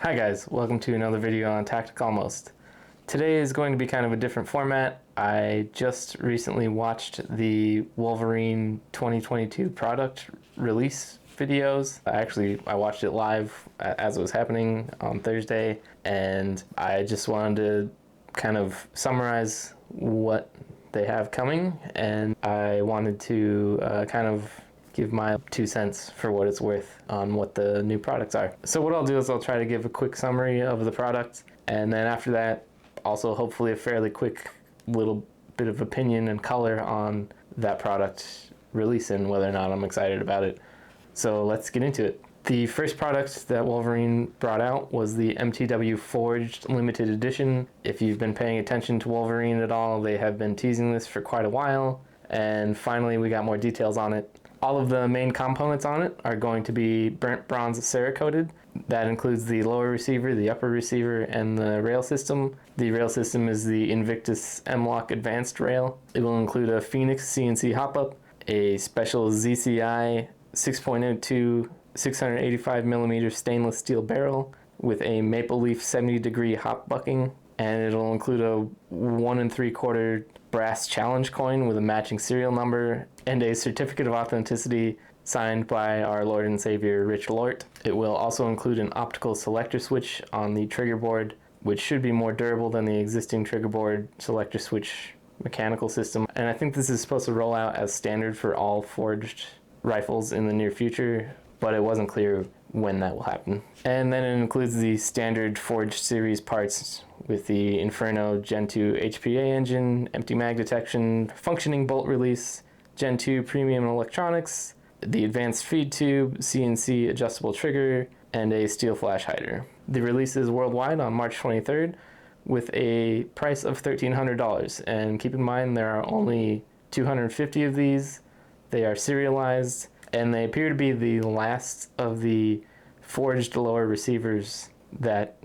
Hi guys, welcome to another video on Tactical Almost. Today is going to be kind of a different format. I just recently watched the Wolverine 2022 product release videos. I watched it live as it was happening on Thursday, and I just wanted to kind of summarize what they have coming, and I wanted to kind of give my 2 cents for what it's worth on what the new products are. So what I'll do is I'll try to give a quick summary of the product, and then after that, also hopefully a fairly quick little bit of opinion and color on that product release and whether or not I'm excited about it. So let's get into it. The first product that Wolverine brought out was the MTW Forged Limited Edition. If you've been paying attention to Wolverine at all, they have been teasing this for quite a while, and finally we got more details on it. All of the main components on it are going to be burnt bronze Cerakoted. That includes the lower receiver, the upper receiver, and the rail system. The rail system is the Invictus M-Lock Advanced Rail. It will include a Phoenix CNC hop-up, a special ZCI 6.02 685mm stainless steel barrel with a maple leaf 70-degree hop bucking, and it'll include a 1 3/4 brass challenge coin with a matching serial number and a certificate of authenticity signed by our Lord and Savior Rich Lort. It will also include an optical selector switch on the trigger board, which should be more durable than the existing trigger board selector switch mechanical system. And I think this is supposed to roll out as standard for all forged rifles in the near future, but it wasn't clear when that will happen. And then it includes the standard Forged series parts with the Inferno Gen 2 HPA engine, empty mag detection, functioning bolt release, Gen 2 premium electronics, the advanced feed tube, CNC adjustable trigger, and a steel flash hider. The release is worldwide on March 23rd with a price of $1,300. And keep in mind there are only 250 of these. They are serialized, and they appear to be the last of the forged lower receivers that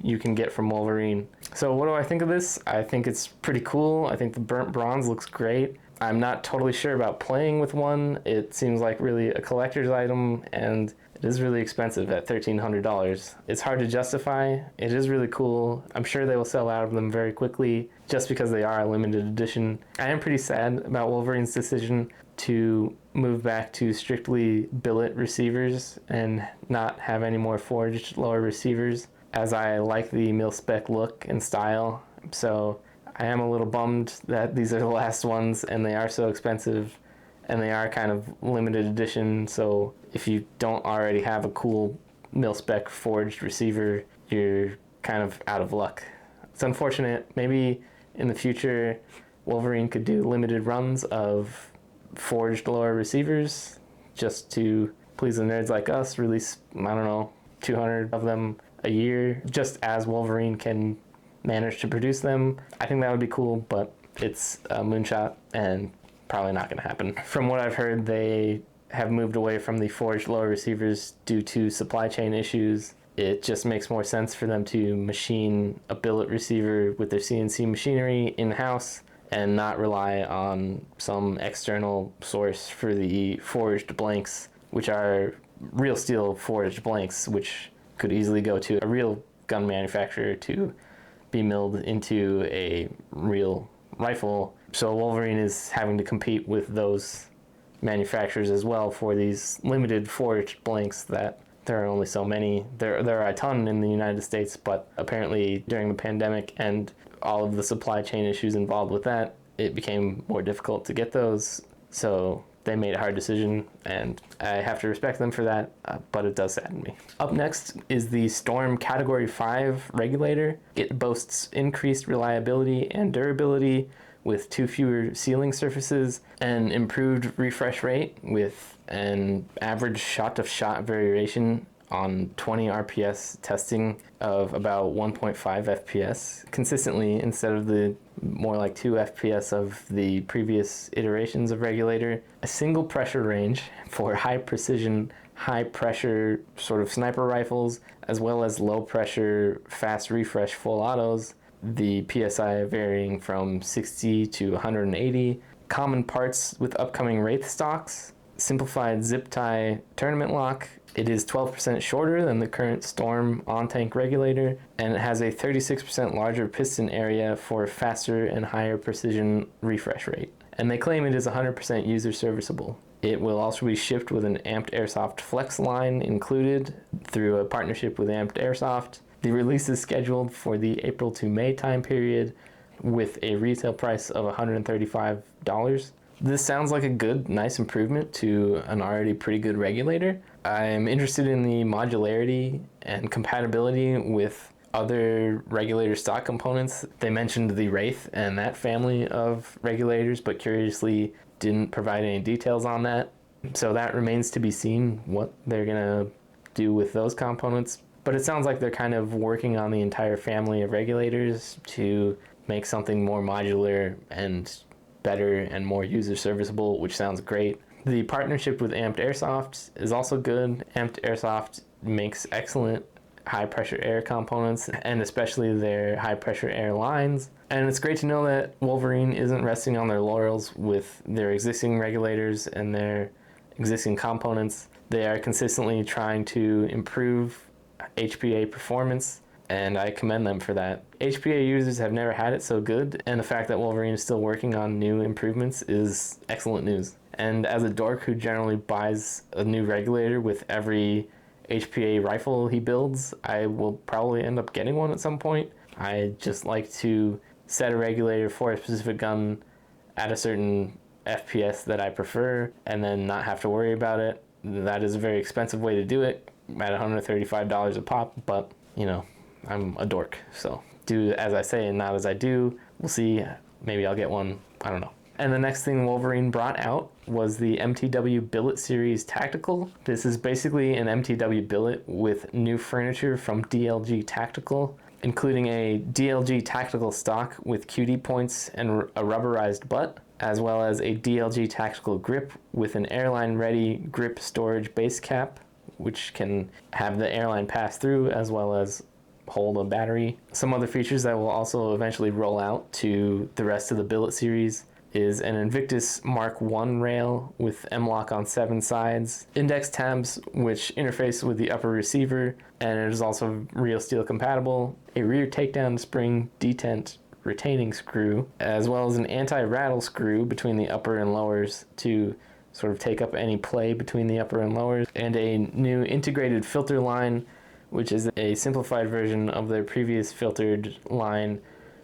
you can get from Wolverine. So what do I think of this? I think it's pretty cool. I think the burnt bronze looks great. I'm not totally sure about playing with one. It seems like really a collector's item, and it is really expensive at $1,300. It's hard to justify. It is really cool. I'm sure they will sell out of them very quickly just because they are a limited edition. I am pretty sad about Wolverine's decision to move back to strictly billet receivers and not have any more forged lower receivers, as I like the mil-spec look and style. So I am a little bummed that these are the last ones, and they are so expensive, and they are kind of limited edition. So if you don't already have a cool mil-spec forged receiver, you're kind of out of luck. It's unfortunate. Maybe in the future Wolverine could do limited runs of forged lower receivers just to please the nerds like us, release, I don't know, 200 of them a year, just as Wolverine can manage to produce them. I think that would be cool, but it's a moonshot and probably not going to happen. From what I've heard, they have moved away from the forged lower receivers due to supply chain issues. It just makes more sense for them to machine a billet receiver with their CNC machinery in-house and not rely on some external source for the forged blanks, which are real steel forged blanks, which could easily go to a real gun manufacturer to be milled into a real rifle. So Wolverine is having to compete with those manufacturers as well for these limited forged blanks that there are only so many. There are a ton in the United States, but apparently during the pandemic and all of the supply chain issues involved with that, it became more difficult to get those. So they made a hard decision, and I have to respect them for that, but it does sadden me. Up next is the Storm Category 5 regulator. It boasts increased reliability and durability with 2 fewer sealing surfaces, an improved refresh rate with an average shot-to-shot variation on 20 RPS testing of about 1.5 FPS consistently instead of the more like 2 FPS of the previous iterations of regulator. A single pressure range for high precision, high pressure sort of sniper rifles, as well as low pressure, fast refresh full autos. The PSI varying from 60 to 180. Common parts with upcoming Wraith stocks. Simplified zip tie tournament lock, It is 12% shorter than the current Storm on-tank regulator, and it has a 36% larger piston area for faster and higher precision refresh rate. And they claim it is 100% user serviceable. It will also be shipped with an Amped Airsoft Flex line included through a partnership with Amped Airsoft. The release is scheduled for the April to May time period with a retail price of $135. This sounds like a good, nice improvement to an already pretty good regulator. I'm interested in the modularity and compatibility with other regulator stock components. They mentioned the Wraith and that family of regulators, but curiously didn't provide any details on that. So that remains to be seen what they're gonna do with those components. But it sounds like they're kind of working on the entire family of regulators to make something more modular and better and more user serviceable, which sounds great. The partnership with Amped Airsoft is also good. Amped Airsoft makes excellent high pressure air components, and especially their high pressure air lines. And it's great to know that Wolverine isn't resting on their laurels with their existing regulators and their existing components. They are consistently trying to improve HPA performance, and I commend them for that. HPA users have never had it so good, and the fact that Wolverine is still working on new improvements is excellent news. And as a dork who generally buys a new regulator with every HPA rifle he builds, I will probably end up getting one at some point. I just like to set a regulator for a specific gun at a certain FPS that I prefer and then not have to worry about it. That is a very expensive way to do it at $135 a pop, but you know, I'm a dork, so do as I say and not as I do. We'll see, maybe I'll get one, I don't know. And the next thing Wolverine brought out was the MTW Billet Series Tactical. This is basically an MTW billet with new furniture from DLG Tactical, including a DLG Tactical stock with QD points and a rubberized butt, as well as a DLG Tactical grip with an airline-ready grip storage base cap, which can have the airline pass through as well as hold a battery. Some other features that will also eventually roll out to the rest of the billet series is an Invictus Mark I rail with M-LOK on 7 sides, index tabs which interface with the upper receiver, and it is also real steel compatible, a rear takedown spring detent retaining screw, as well as an anti-rattle screw between the upper and lowers to sort of take up any play between the upper and lowers, and a new integrated filter line, which is a simplified version of their previous filtered line,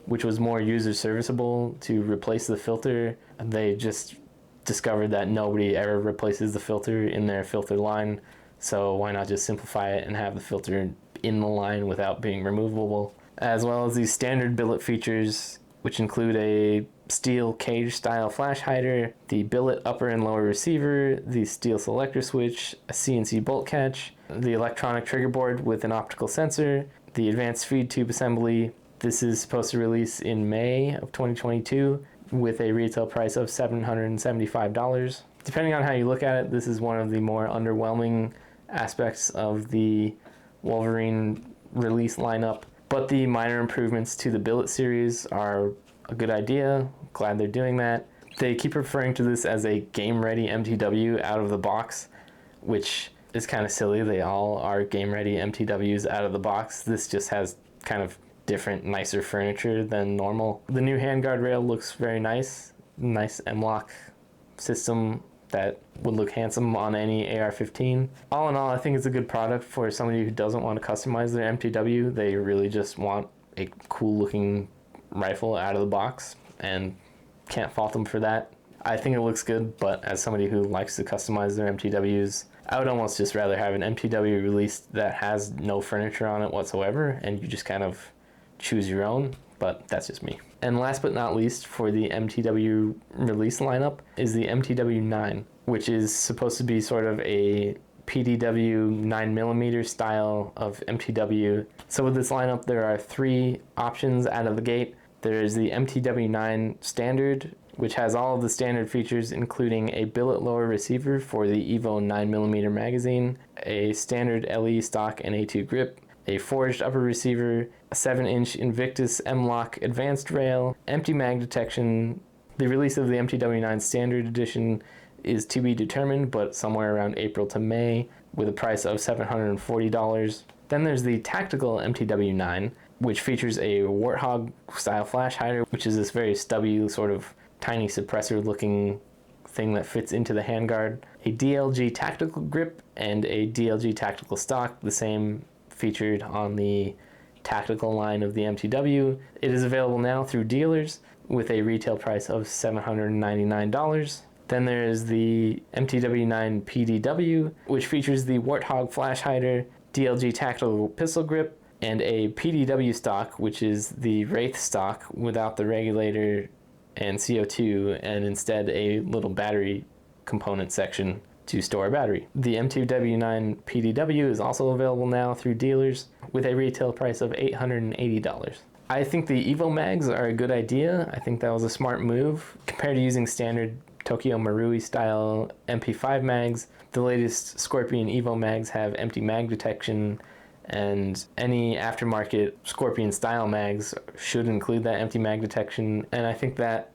which was more user serviceable to replace the filter. They just discovered that nobody ever replaces the filter in their filter line, so why not just simplify it and have the filter in the line without being removable. As well as these standard billet features, which include a steel cage style flash hider, the billet upper and lower receiver, the steel selector switch, a CNC bolt catch, the electronic trigger board with an optical sensor, the advanced feed tube assembly. This is supposed to release in May of 2022 with a retail price of $775. Depending on how you look at it, this is one of the more underwhelming aspects of the Wolverine release lineup, but the minor improvements to the billet series are a good idea. Glad they're doing that. They keep referring to this as a game-ready MTW out of the box, which is kind of silly. They all are game-ready MTWs out of the box. This just has kind of different, nicer furniture than normal. The new handguard rail looks very nice. Nice M-LOK system that would look handsome on any AR-15. All in all, I think it's a good product for somebody who doesn't want to customize their MTW. They really just want a cool looking rifle out of the box, and can't fault them for that. I think it looks good, but as somebody who likes to customize their MTWs, I would almost just rather have an MTW released that has no furniture on it whatsoever, and you just kind of choose your own, but that's just me. And last but not least, for the MTW release lineup is the MTW-9, which is supposed to be sort of a PDW 9mm style of MTW. So with this lineup, there are 3 options out of the gate. There is the MTW-9 Standard, which has all of the standard features, including a billet lower receiver for the EVO 9mm magazine, a standard LE stock and A2 grip, a forged upper receiver, a 7-inch Invictus M-LOK advanced rail, empty mag detection. The release of the MTW-9 Standard Edition is to be determined, but somewhere around April to May, with a price of $740. Then there's the tactical MTW-9, which features a Warthog style flash hider, which is this very stubby sort of tiny suppressor looking thing that fits into the handguard, a DLG tactical grip, and a DLG tactical stock, the same featured on the tactical line of the MTW. It is available now through dealers with a retail price of $799. Then there is the MTW-9 PDW, which features the Warthog flash hider, DLG tactical pistol grip, and a PDW stock, which is the Wraith stock without the regulator and CO2, and instead a little battery component section to store a battery. The MTW-9 PDW is also available now through dealers with a retail price of $880. I think the Evo mags are a good idea. I think that was a smart move. Compared to using standard Tokyo Marui style MP5 mags, the latest Scorpion Evo mags have empty mag detection, and any aftermarket Scorpion style mags should include that empty mag detection. And I think that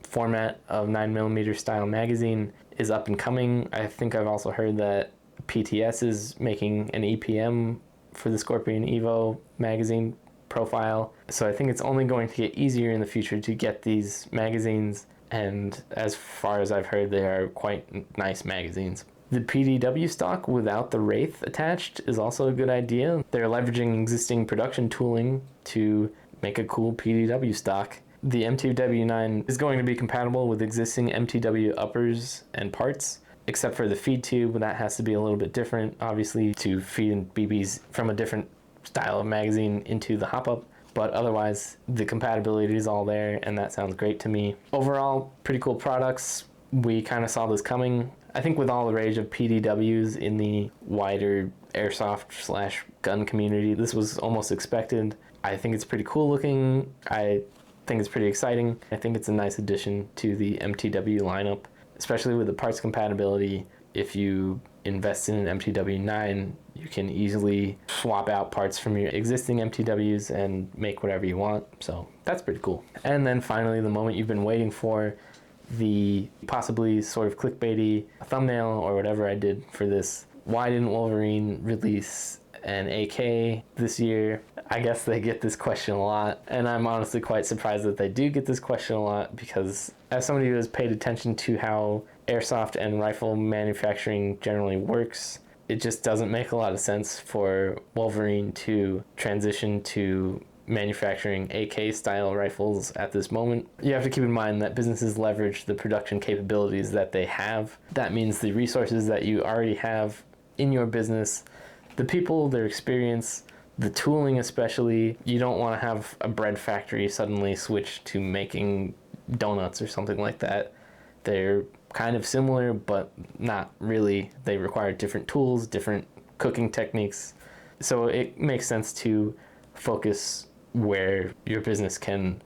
format of 9mm style magazine is up and coming. I think I've also heard that PTS is making an EPM for the Scorpion Evo magazine profile. So I think it's only going to get easier in the future to get these magazines, and as far as I've heard, they are quite nice magazines. The PDW stock without the Wraith attached is also a good idea. They're leveraging existing production tooling to make a cool PDW stock. The MTW-9 is going to be compatible with existing MTW uppers and parts, except for the feed tube. That has to be a little bit different, obviously, to feed BBs from a different style of magazine into the hop-up. But otherwise, the compatibility is all there, and that sounds great to me. Overall, pretty cool products. We kind of saw this coming. I think with all the rage of PDWs in the wider airsoft / gun community, this was almost expected. I think it's pretty cool looking. I think it's pretty exciting. I think it's a nice addition to the MTW lineup, especially with the parts compatibility. If you invest in an MTW-9, you can easily swap out parts from your existing MTWs and make whatever you want. So that's pretty cool. And then finally, the moment you've been waiting for, the possibly sort of clickbaity thumbnail or whatever I did for this. Why didn't Wolverine release an AK this year? I guess they get this question a lot, and I'm honestly quite surprised that they do get this question a lot, because as somebody who has paid attention to how airsoft and rifle manufacturing generally works, it just doesn't make a lot of sense for Wolverine to transition to manufacturing AK style rifles at this moment. You have to keep in mind that businesses leverage the production capabilities that they have. That means the resources that you already have in your business, the people, their experience, the tooling especially. You don't want to have a bread factory suddenly switch to making donuts or something like that. They're kind of similar, but not really. They require different tools, different cooking techniques. So it makes sense to focus where your business can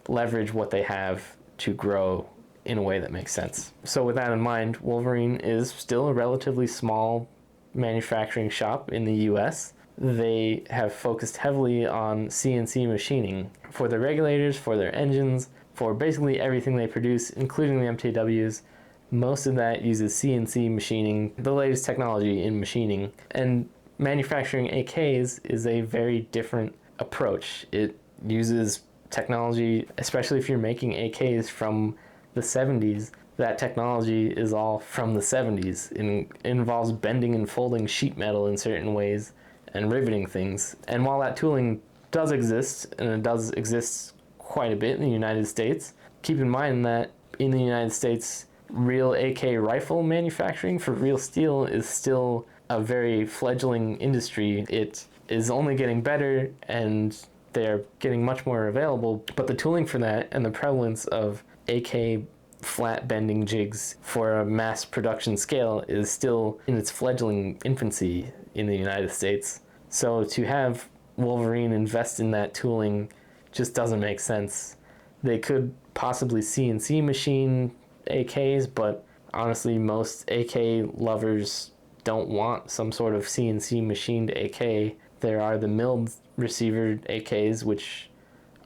leverage what they have to grow in a way that makes sense. So with that in mind, Wolverine is still a relatively small manufacturing shop in the US. They have focused heavily on CNC machining for their regulators, for their engines, for basically everything they produce, including the MTWs. Most of that uses CNC machining, the latest technology in machining. And manufacturing AKs is a very different approach. It uses technology, especially if you're making AKs from the 70s. That technology is all from the 70s. It involves bending and folding sheet metal in certain ways and riveting things. And while that tooling does exist, and it does exist quite a bit in the United States, keep in mind that in the United States, real AK rifle manufacturing for real steel is still a very fledgling industry. It is only getting better, and they're getting much more available, but the tooling for that and the prevalence of AK flat bending jigs for a mass production scale is still in its fledgling infancy in the United States. So to have Wolverine invest in that tooling just doesn't make sense. They could possibly CNC machine AKs, but honestly, most AK lovers don't want some sort of CNC machined AK. There are the milled receiver AKs, which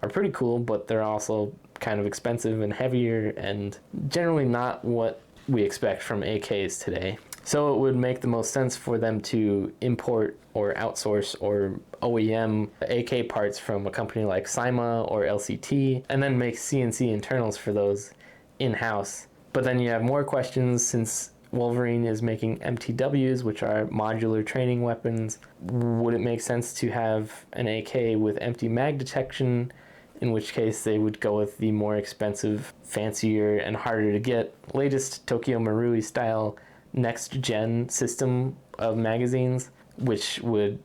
are pretty cool, but they're also kind of expensive and heavier and generally not what we expect from AKs today. So it would make the most sense for them to import or outsource or OEM AK parts from a company like Cyma or LCT, and then make CNC internals for those in-house. But then you have more questions, since Wolverine is making MTWs, which are modular training weapons. Would it make sense to have an AK with empty mag detection, in which case they would go with the more expensive, fancier, and harder to get latest Tokyo Marui style next-gen system of magazines, which would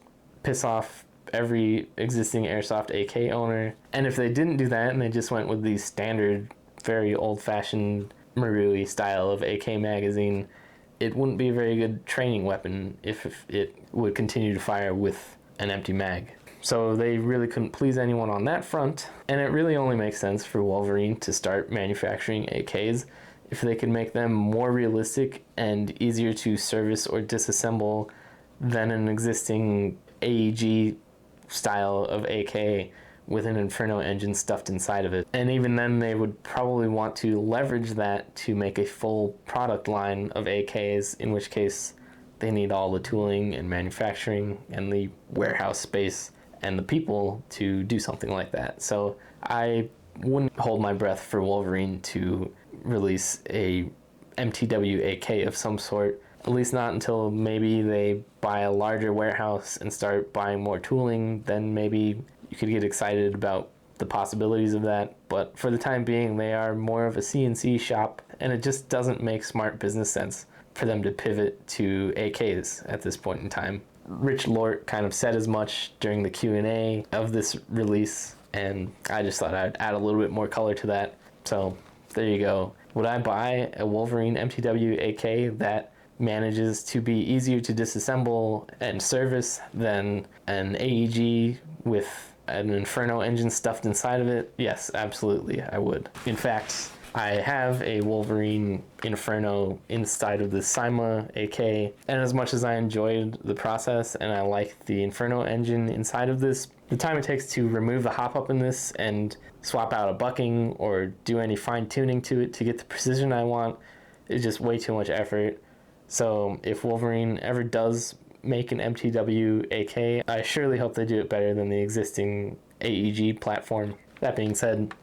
piss off every existing Airsoft AK owner? And if they didn't do that and they just went with the standard, very old-fashioned Marui style of AK magazine, it wouldn't be a very good training weapon if it would continue to fire with an empty mag. So they really couldn't please anyone on that front, and it really only makes sense for Wolverine to start manufacturing AKs if they can make them more realistic and easier to service or disassemble than an existing AEG style of AK with an Inferno engine stuffed inside of it. And even then, they would probably want to leverage that to make a full product line of AKs, in which case they need all the tooling and manufacturing and the warehouse space and the people to do something like that. So I wouldn't hold my breath for Wolverine to release a MTW AK of some sort, at least not until maybe they buy a larger warehouse and start buying more tooling. Then maybe you could get excited about the possibilities of that. But for the time being, they are more of a CNC shop, and it just doesn't make smart business sense for them to pivot to AKs at this point in time. Rich Lort kind of said as much during the Q&A of this release, and I just thought I'd add a little bit more color to that. So there you go. Would I buy a Wolverine MTW AK that manages to be easier to disassemble and service than an AEG with an Inferno engine stuffed inside of it? Yes, absolutely, I would. In fact, I have a Wolverine Inferno inside of the Cyma AK, and as much as I enjoyed the process and I like the Inferno engine inside of this, the time it takes to remove the hop-up in this and swap out a bucking or do any fine-tuning to it to get the precision I want is just way too much effort. So if Wolverine ever does make an MTW AK, I surely hope they do it better than the existing AEG platform. That being said,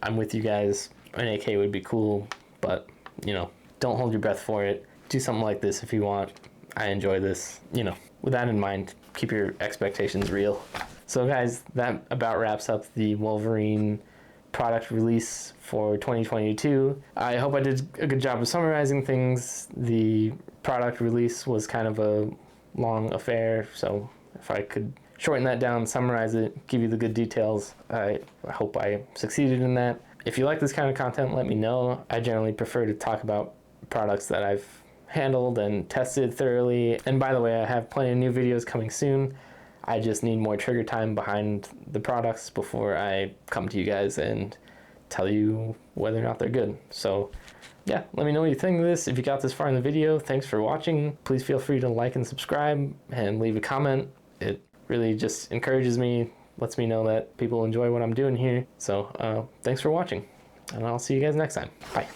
I'm with you guys. An AK would be cool, but, you know, don't hold your breath for it. Do something like this if you want. I enjoy this. You know, with that in mind, keep your expectations real. So guys, that about wraps up the Wolverine product release for 2022. I hope I did a good job of summarizing things. The product release was kind of a long affair, so if I could shorten that down, summarize it, give you the good details, I hope I succeeded in that. If you like this kind of content, let me know. I generally prefer to talk about products that I've handled and tested thoroughly. And by the way, I have plenty of new videos coming soon. I just need more trigger time behind the products before I come to you guys and tell you whether or not they're good. So yeah, let me know what you think of this. If you got this far in the video, thanks for watching. Please feel free to like and subscribe and leave a comment. It really just encourages me, lets me know that people enjoy what I'm doing here. So thanks for watching, and I'll see you guys next time. Bye.